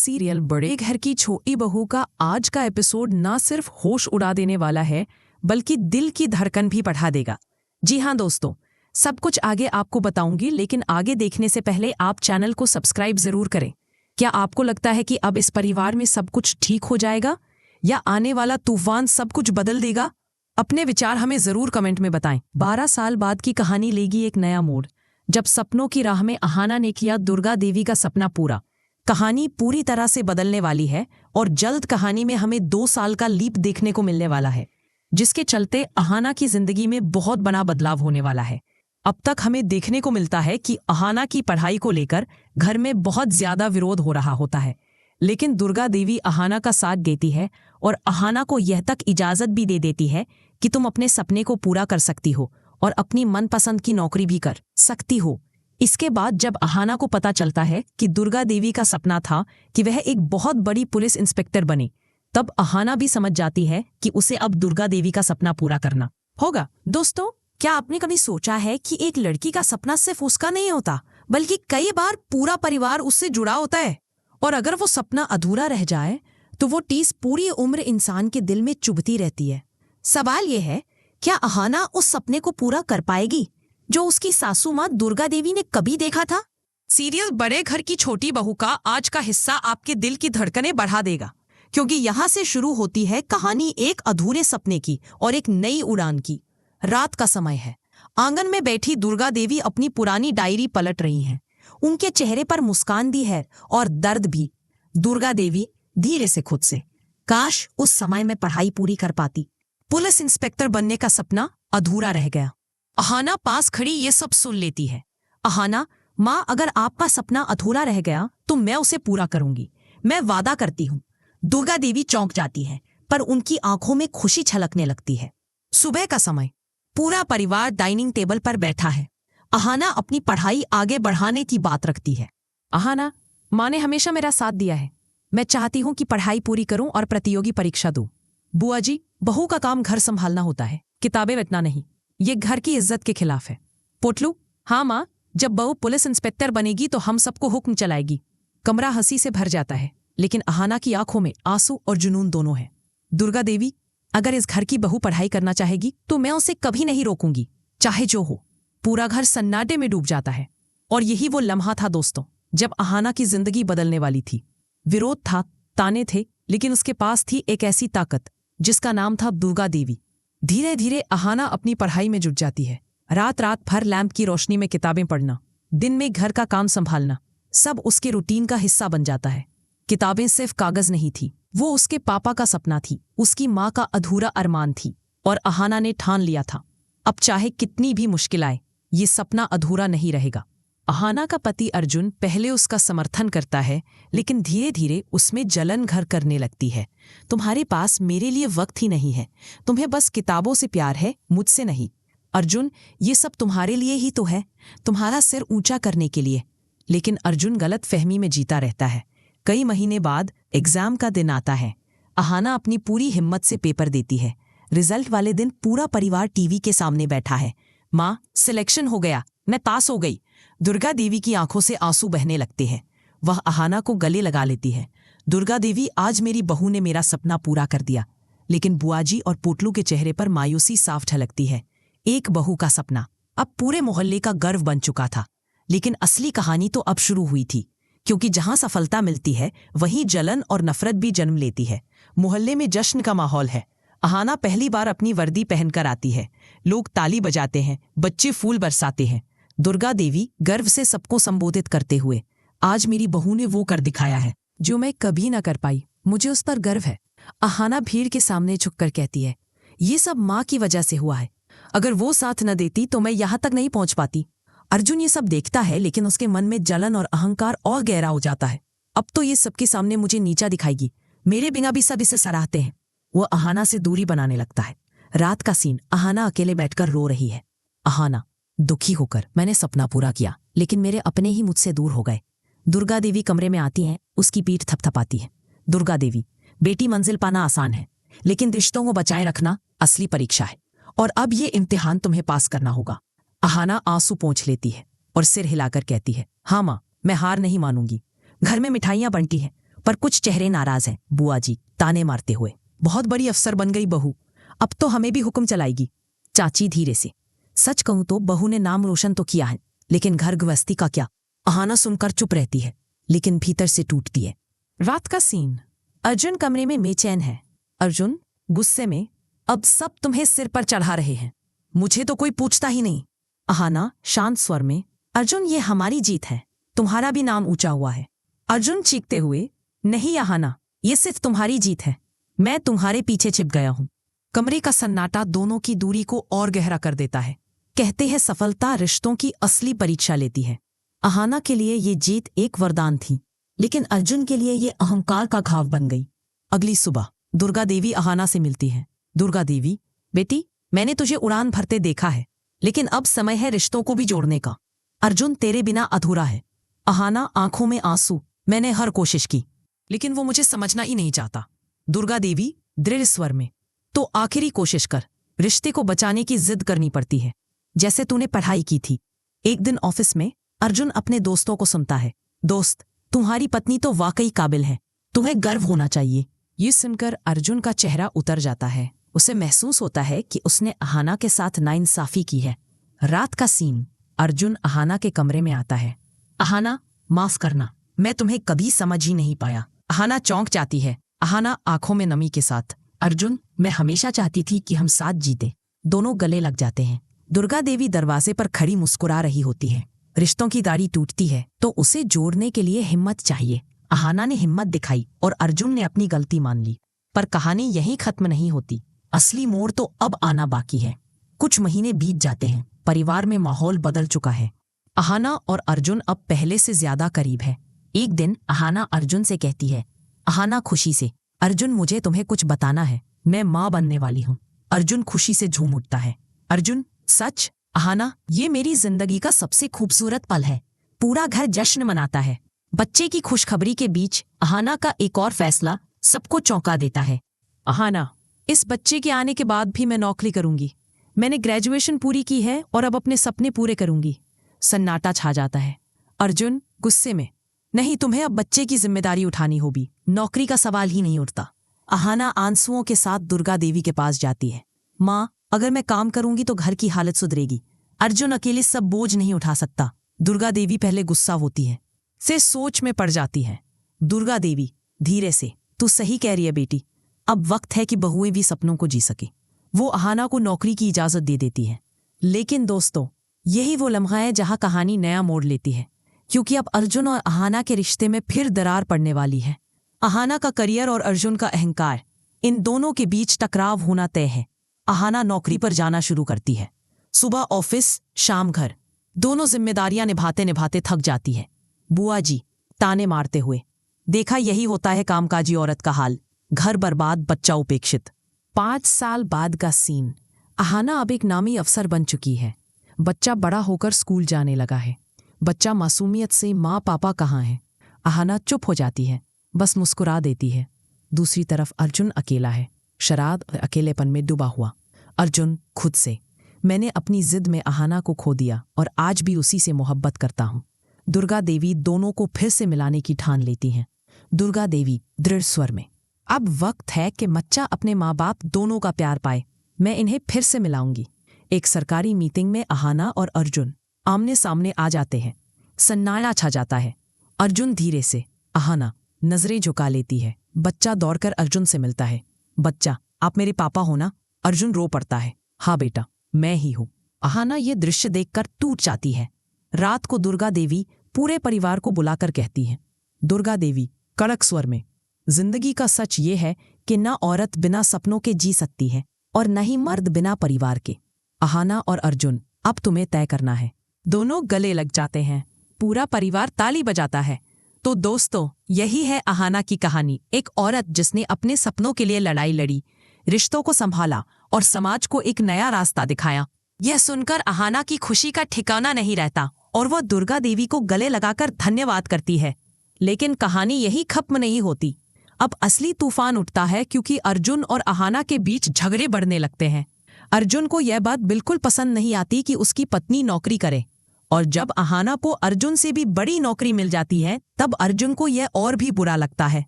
Serial बड़े घर की छोटी बहू का आज का एपिसोड ना सिर्फ होश उड़ा देने वाला है बल्कि दिल की धड़कन भी बढ़ा देगा। जी हाँ दोस्तों, सब कुछ आगे आपको बताऊंगी, लेकिन आगे देखने से पहले आप चैनल को सब्सक्राइब जरूर करें। क्या आपको लगता है कि अब इस परिवार में सब कुछ ठीक हो जाएगा या आने वाला तूफान सब कुछ बदल देगा? अपने विचार हमें जरूर कमेंट में बताएं। 12 साल बाद की कहानी लेगी एक नया मोड़, जब सपनों की राह में अहाना ने किया दुर्गा देवी का सपना पूरा। कहानी पूरी तरह से बदलने वाली है और जल्द कहानी में हमें 2 साल का लीप देखने को मिलने वाला है, जिसके चलते अहाना की जिंदगी में बहुत बड़ा बदलाव होने वाला है। अब तक हमें देखने को मिलता है कि अहाना की पढ़ाई को लेकर घर में बहुत ज्यादा विरोध हो रहा होता है, लेकिन दुर्गा देवी अहाना का साथ देती है और अहाना को यह तक इजाजत भी दे देती है कि तुम अपने सपने को पूरा कर सकती हो और अपनी मनपसंद की नौकरी भी कर सकती हो। इसके बाद जब अहाना को पता चलता है कि दुर्गा देवी का सपना था कि वह एक बहुत बड़ी पुलिस इंस्पेक्टर बने, तब अहाना भी समझ जाती है कि उसे अब दुर्गा देवी का सपना पूरा करना होगा। दोस्तों, क्या आपने कभी सोचा है कि एक लड़की का सपना सिर्फ उसका नहीं होता, बल्कि कई बार पूरा परिवार उससे जुड़ा होता है, और अगर वो सपना अधूरा रह जाए तो वो टीस पूरी उम्र इंसान के दिल में चुभती रहती है। सवाल ये है, क्या अहाना उस सपने को पूरा कर पाएगी जो उसकी सासू माँ दुर्गा देवी ने कभी देखा था? सीरियल बड़े घर की छोटी बहू का आज का हिस्सा आपके दिल की धड़कनें बढ़ा देगा, क्योंकि यहाँ से शुरू होती है कहानी एक अधूरे सपने की और एक नई उड़ान की। रात का समय है। आंगन में बैठी दुर्गा देवी अपनी पुरानी डायरी पलट रही हैं। उनके चेहरे पर मुस्कान भी है और दर्द भी। दुर्गा देवी धीरे से खुद से, काश उस समय में पढ़ाई पूरी कर पाती। पुलिस इंस्पेक्टर बनने का सपना अधूरा रह गया। अहाना पास खड़ी ये सब सुन लेती है। अहाना, माँ, अगर आपका सपना अधूरा रह गया तो मैं उसे पूरा करूंगी, मैं वादा करती हूँ। दुर्गा देवी चौंक जाती है, पर उनकी आंखों में खुशी छलकने लगती है। सुबह का समय, पूरा परिवार डाइनिंग टेबल पर बैठा है। अहाना अपनी पढ़ाई आगे बढ़ाने की बात रखती है। अहाना, माँ ने हमेशा मेरा साथ दिया है। मैं चाहती हूँ कि पढ़ाई पूरी करूं और प्रतियोगी परीक्षा दूं। बुआ जी, बहू का काम घर संभालना होता है, किताबें रटना नहीं। ये घर की इज्जत के खिलाफ है। पोटलू, हाँ माँ, जब बहू पुलिस इंस्पेक्टर बनेगी तो हम सबको हुक्म चलाएगी। कमरा हंसी से भर जाता है, लेकिन अहाना की आंखों में आंसू और जुनून दोनों है। दुर्गा देवी, अगर इस घर की बहू पढ़ाई करना चाहेगी तो मैं उसे कभी नहीं रोकूंगी, चाहे जो हो। पूरा घर सन्नाटे में डूब जाता है। और यही वो लम्हा था दोस्तों, जब अहाना की जिंदगी बदलने वाली थी। विरोध था, ताने थे, लेकिन उसके पास थी एक ऐसी ताकत जिसका नाम था दुर्गा देवी। धीरे धीरे अहाना अपनी पढ़ाई में जुट जाती है। रात रात भर लैंप की रोशनी में किताबें पढ़ना, दिन में घर का काम संभालना, सब उसके रूटीन का हिस्सा बन जाता है। किताबें सिर्फ कागज नहीं थी, वो उसके पापा का सपना थी, उसकी माँ का अधूरा अरमान थी। और अहाना ने ठान लिया था, अब चाहे कितनी भी मुश्किल आए, ये सपना अधूरा नहीं रहेगा। अहाना का पति अर्जुन पहले उसका समर्थन करता है, लेकिन धीरे धीरे उसमें जलन घर करने लगती है। तुम्हारे पास मेरे लिए वक्त ही नहीं है, तुम्हें बस किताबों से प्यार है, मुझसे नहीं। अर्जुन, ये सब तुम्हारे लिए ही तो है, तुम्हारा सिर ऊंचा करने के लिए। लेकिन अर्जुन गलत फहमी में जीता रहता है। कई महीने बाद एग्जाम का दिन आता है। अहाना अपनी पूरी हिम्मत से पेपर देती है। रिजल्ट वाले दिन पूरा परिवार टीवी के सामने बैठा है। माँ, सिलेक्शन हो गया, मैं पास हो गई। दुर्गा देवी की आंखों से आंसू बहने लगते हैं। वह अहाना को गले लगा लेती है। दुर्गा देवी, आज मेरी बहू ने मेरा सपना पूरा कर दिया। लेकिन बुआजी और पोटलू के चेहरे पर मायूसी साफ झलकती है। एक बहू का सपना अब पूरे मोहल्ले का गर्व बन चुका था, लेकिन असली कहानी तो अब शुरू हुई थी, क्योंकि जहां सफलता मिलती है वहीं जलन और नफरत भी जन्म लेती है। मोहल्ले में जश्न का माहौल है। अहाना पहली बार अपनी वर्दी पहनकर आती है। लोग ताली बजाते हैं, बच्चे फूल बरसाते हैं। दुर्गा देवी गर्व से सबको संबोधित करते हुए, आज मेरी बहू ने वो कर दिखाया है जो मैं कभी ना कर पाई, मुझे उस पर गर्व है। अहाना भीड़ के सामने झुककर कहती है, ये सब माँ की वजह से हुआ है, अगर वो साथ न देती तो मैं यहाँ तक नहीं पहुँच पाती। अर्जुन ये सब देखता है, लेकिन उसके मन में जलन और अहंकार और गहरा हो जाता है। अब तो ये सबके सामने मुझे नीचा दिखाएगी, मेरे बिना भी सब इसे सराहते हैं। वो अहाना से दूरी बनाने लगता है। रात का सीन, अहाना अकेले बैठकर रो रही है। अहाना, दुखी होकर, मैंने सपना पूरा किया, लेकिन मेरे अपने ही मुझसे दूर हो गए। दुर्गा देवी कमरे में आती हैं, उसकी पीठ थपथपाती है। दुर्गा देवी, बेटी, मंजिल पाना आसान है, लेकिन रिश्तों को बचाए रखना असली परीक्षा है, और अब ये इम्तिहान तुम्हें पास करना होगा। अहाना आंसू पोंछ लेती है और सिर हिलाकर कहती है, हाँ माँ, मैं हार नहीं मानूंगी। घर में मिठाइयां बनती हैं, पर कुछ चेहरे नाराज हैं। बुआ जी ताने मारते हुए, बहुत बड़ी अफसर बन गई बहू, अब तो हमें भी हुक्म चलाएगी। चाची धीरे से, सच कहूं तो बहू ने नाम रोशन तो किया है, लेकिन घर गृहस्थी का क्या। अहाना सुनकर चुप रहती है, लेकिन भीतर से टूटती है। रात का सीन। अर्जुन कमरे में बेचैन है। अर्जुन गुस्से में, अब सब तुम्हें सिर पर चढ़ा रहे हैं, मुझे तो कोई पूछता ही नहीं। अहाना शांत स्वर में, अर्जुन ये हमारी जीत है, तुम्हारा भी नाम ऊंचा हुआ है। अर्जुन चीखते हुए, नहीं अहाना, ये सिर्फ तुम्हारी जीत है, मैं तुम्हारे पीछे छिप गया हूं। कमरे का सन्नाटा दोनों की दूरी को और गहरा कर देता है। कहते हैं सफलता रिश्तों की असली परीक्षा लेती है। अहाना के लिए ये जीत एक वरदान थी, लेकिन अर्जुन के लिए ये अहंकार का घाव बन गई। अगली सुबह दुर्गा देवी अहाना से मिलती है। दुर्गा देवी, बेटी मैंने तुझे उड़ान भरते देखा है, लेकिन अब समय है रिश्तों को भी जोड़ने का। अर्जुन तेरे बिना अधूरा है। अहाना आंखों में आंसू, मैंने हर कोशिश की, लेकिन वो मुझे समझना ही नहीं चाहता। दुर्गा देवी दृढ़ स्वर में, तो आखिरी कोशिश कर, रिश्ते को बचाने की जिद करनी पड़ती है, जैसे तूने पढ़ाई की थी। एक दिन ऑफिस में अर्जुन अपने दोस्तों को सुनता है, दोस्त तुम्हारी पत्नी तो वाकई काबिल है, तुम्हें गर्व होना चाहिए। ये सुनकर अर्जुन का चेहरा उतर जाता है। उसे महसूस होता है कि उसने अहाना के साथ नाइंसाफी की है। रात का सीन। अर्जुन अहाना के कमरे में आता है। अहाना माफ करना, मैं तुम्हें कभी समझ ही नहीं पाया। अहाना चौंक जाती है। अहाना आंखों में नमी के साथ, अर्जुन मैं हमेशा चाहती थी कि हम साथ जीते। दोनों गले लग जाते हैं। दुर्गा देवी दरवाजे पर खड़ी मुस्कुरा रही होती है। रिश्तों की दाढ़ी टूटती है तो उसे जोड़ने के लिए हिम्मत चाहिए। अहाना ने हिम्मत दिखाई और अर्जुन ने अपनी गलती मान ली। पर कहानी यहीं खत्म नहीं होती, असली मोड़ तो अब आना बाकी है। कुछ महीने बीत जाते हैं। परिवार में माहौल बदल चुका है। अहाना और अर्जुन अब पहले से ज्यादा करीब है। एक दिन अहाना अर्जुन से कहती है, अहाना खुशी से, अर्जुन मुझे तुम्हें कुछ बताना है, मैं माँ बनने वाली हूँ। अर्जुन खुशी से झूम उठता है। अर्जुन सच? अहाना ये मेरी जिंदगी का सबसे खूबसूरत पल है। पूरा घर जश्न मनाता है। बच्चे की खुशखबरी के बीच अहाना का एक और फैसला सबको चौंका देता है। अहाना, इस बच्चे के आने के बाद भी मैं नौकरी करूंगी। मैंने ग्रेजुएशन पूरी की है और अब अपने सपने पूरे करूंगी। सन्नाटा छा जाता है। अर्जुन गुस्से में, नहीं तुम्हें अब बच्चे की जिम्मेदारी उठानी होगी, नौकरी का सवाल ही नहीं उठता। अहाना आंसुओं के साथ दुर्गा देवी के पास जाती है। माँ अगर मैं काम करूंगी तो घर की हालत सुधरेगी। अर्जुन अकेले सब बोझ नहीं उठा सकता। दुर्गा देवी पहले गुस्सा होती है, फिर सोच में पड़ जाती है। दुर्गा देवी धीरे से, तू सही कह रही है बेटी, अब वक्त है कि बहुएं भी सपनों को जी सके। वो अहाना को नौकरी की इजाजत दे देती है। लेकिन दोस्तों यही वो लम्हा है जहां कहानी नया मोड़ लेती है, क्योंकि अब अर्जुन और अहाना के रिश्ते में फिर दरार पड़ने वाली है। अहाना का करियर और अर्जुन का अहंकार, इन दोनों के बीच टकराव होना तय है। अहाना नौकरी पर जाना शुरू करती है। सुबह ऑफिस, शाम घर, दोनों जिम्मेदारियां निभाते निभाते थक जाती है। बुआ जी ताने मारते हुए, देखा यही होता है कामकाजी औरत का हाल, घर बर्बाद, बच्चा उपेक्षित। 5 साल बाद का सीन। अहाना अब एक नामी अफसर बन चुकी है। बच्चा बड़ा होकर स्कूल जाने लगा है। बच्चा मासूमियत से माँ पापा कहाँ हैं। अहाना चुप हो जाती है, बस मुस्कुरा देती है। दूसरी तरफ अर्जुन अकेला है, शराब और अकेलेपन में डूबा हुआ। अर्जुन खुद से, मैंने अपनी जिद में अहाना को खो दिया और आज भी उसी से मोहब्बत करता हूँ। दुर्गा देवी दोनों को फिर से मिलाने की ठान लेती हैं। दुर्गा देवी दृढ़ स्वर में, अब वक्त है कि बच्चा अपने माँ बाप दोनों का प्यार पाए, मैं इन्हें फिर से मिलाऊंगी। एक सरकारी मीटिंग में अहाना और अर्जुन आमने सामने आ जाते हैं। सन्नाटा छा जाता है। अर्जुन धीरे से, अहाना नजरें झुका लेती है। बच्चा दौड़कर अर्जुन से मिलता है। बच्चा, आप मेरे पापा हो ना? अर्जुन रो पड़ता है, हाँ बेटा मैं ही हूँ। अहाना ये दृश्य देखकर टूट जाती है। रात को दुर्गा देवी पूरे परिवार को बुलाकर कहती है। दुर्गा देवी कड़क स्वर में, जिंदगी का सच ये है कि न औरत बिना सपनों के जी सकती है और न ही मर्द बिना परिवार के। अहाना और अर्जुन अब तुम्हें तय करना है। दोनों गले लग जाते हैं। पूरा परिवार ताली बजाता है। तो दोस्तों यही है अहाना की कहानी, एक औरत जिसने अपने सपनों के लिए लड़ाई लड़ी, रिश्तों को संभाला और समाज को एक नया रास्ता दिखाया। यह सुनकर अहाना की खुशी का ठिकाना नहीं रहता और वह दुर्गा देवी को गले लगाकर धन्यवाद करती है। लेकिन कहानी यही खत्म नहीं होती। अब असली तूफान उठता है, क्योंकि अर्जुन और अहाना के बीच झगड़े बढ़ने लगते हैं। अर्जुन को यह बात बिल्कुल पसंद नहीं आती कि उसकी पत्नी नौकरी करे, और जब अहाना को अर्जुन से भी बड़ी नौकरी मिल जाती है तब अर्जुन को यह और भी बुरा लगता है।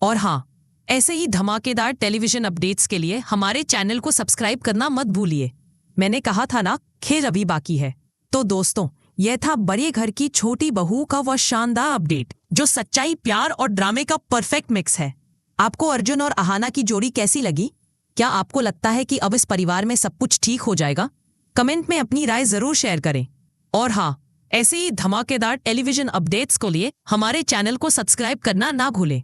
और हाँ, ऐसे ही धमाकेदार टेलीविजन अपडेट्स के लिए हमारे चैनल को सब्सक्राइब करना मत भूलिए। मैंने कहा था ना, खेल अभी बाकी है। तो दोस्तों, यह था बड़े घर की छोटी बहू का वह शानदार अपडेट जो सच्चाई, प्यार और ड्रामे का परफेक्ट मिक्स है। आपको अर्जुन और अहाना की जोड़ी कैसी लगी? क्या आपको लगता है कि अब इस परिवार में सब कुछ ठीक हो जाएगा? कमेंट में अपनी राय जरूर शेयर करें। और हाँ, ऐसे ही धमाकेदार टेलीविजन अपडेट्स को लिए हमारे चैनल को सब्सक्राइब करना ना भूलें।